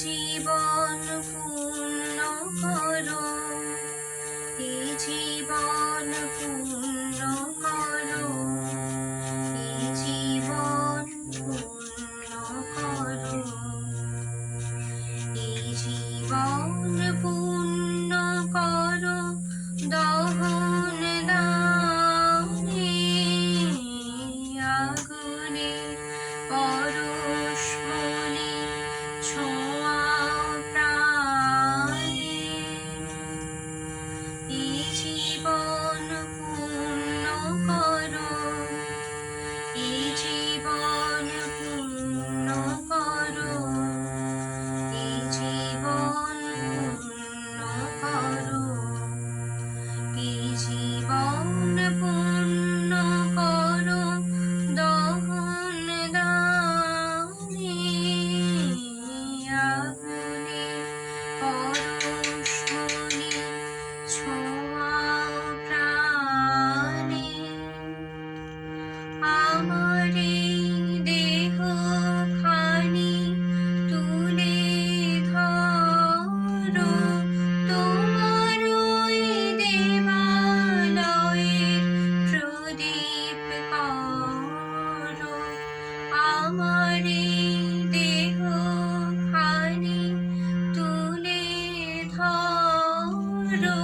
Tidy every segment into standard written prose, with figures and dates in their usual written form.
জীবন পূর্ণ করো, এই জীবন পূর্ণ করো, এই জীবন পূর্ণ করো, এই জীবন পূর্ণ করো, দহন দানে আগুনে পরশমণি ছোঁয়াও প্রাণে, এই জীবন পূর্ণ করো, এই জীবন পূর্ণ করো, এই জীবন পূর্ণ করো, এই জীবন পূর্ণ করো, দহন দানে আগুনে পরশমণি ছোঁয়াও প্রাণে, আমার এই দেহ খানি তুলে ধরো, তোমার ওই দেবালয়ের প্রদীপ করো, আমার এই দেহ খানি তুলে ধরো,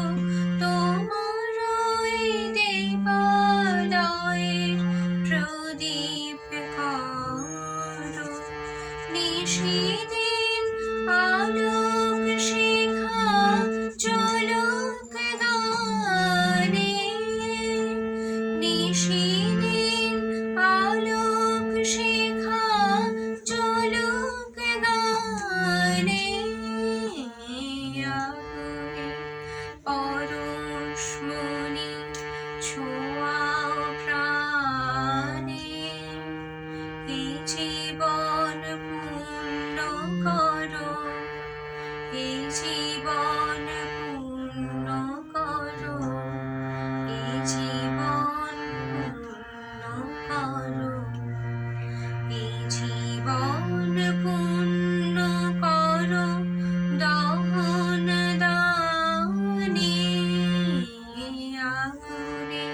তোমার ওই দেবালয়ের প্রদীপ করো, নিশিদিন আলোক শিখা জ্বলুক গানে, নিশিদিন আলোক শিখা জ্বলুক গানে, আগুনে পরশমণি ছোঁয়াও প্রাণে, এই জীবন পূর্ণ করো, এই জীবন পূর্ণ করো, এই জীবন পূর্ণ করো, এই জীবন পূর্ণ করো, দহন দানে আগুনে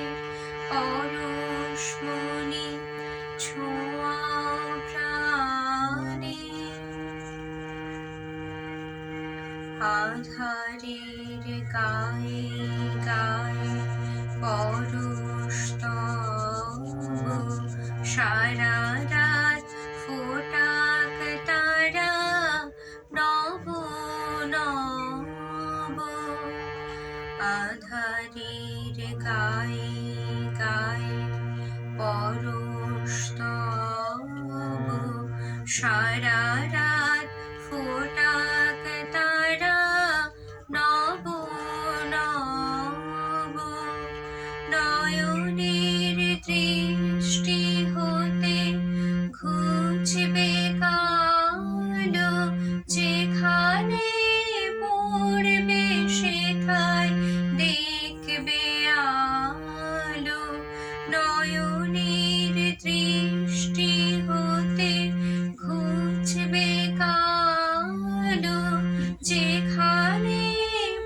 পরশমণি ছোঁয়াও প্রাণে, আধারের গায়ে গায়ে পরশ তব, সারা রাত ফোটাক তারা নব নব, আধারের গায়ে গায়ে পরশ তব, সারা রাত ফোটাক তারা নব নব, নয়নের দৃষ্টি হতে ঘুচবে কালো, যেখানে পড়বে সেথায় দেখবে আলো, নয়নের দৃষ্টি হতে ঘুচবে কালো, যেখানে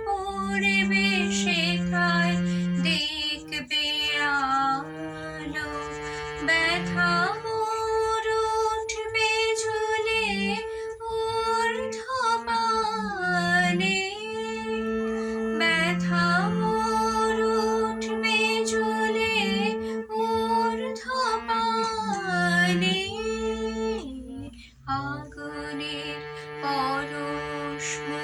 পড়বে সেথায় দেখবে আলো, ব্যথা মোর উঠবে ঝুলে ঊর্ধ্বপানে, ব্যথা মোর উঠবে ঝুলে ঊর্ধ্বপানে, আগুনের পরশমণি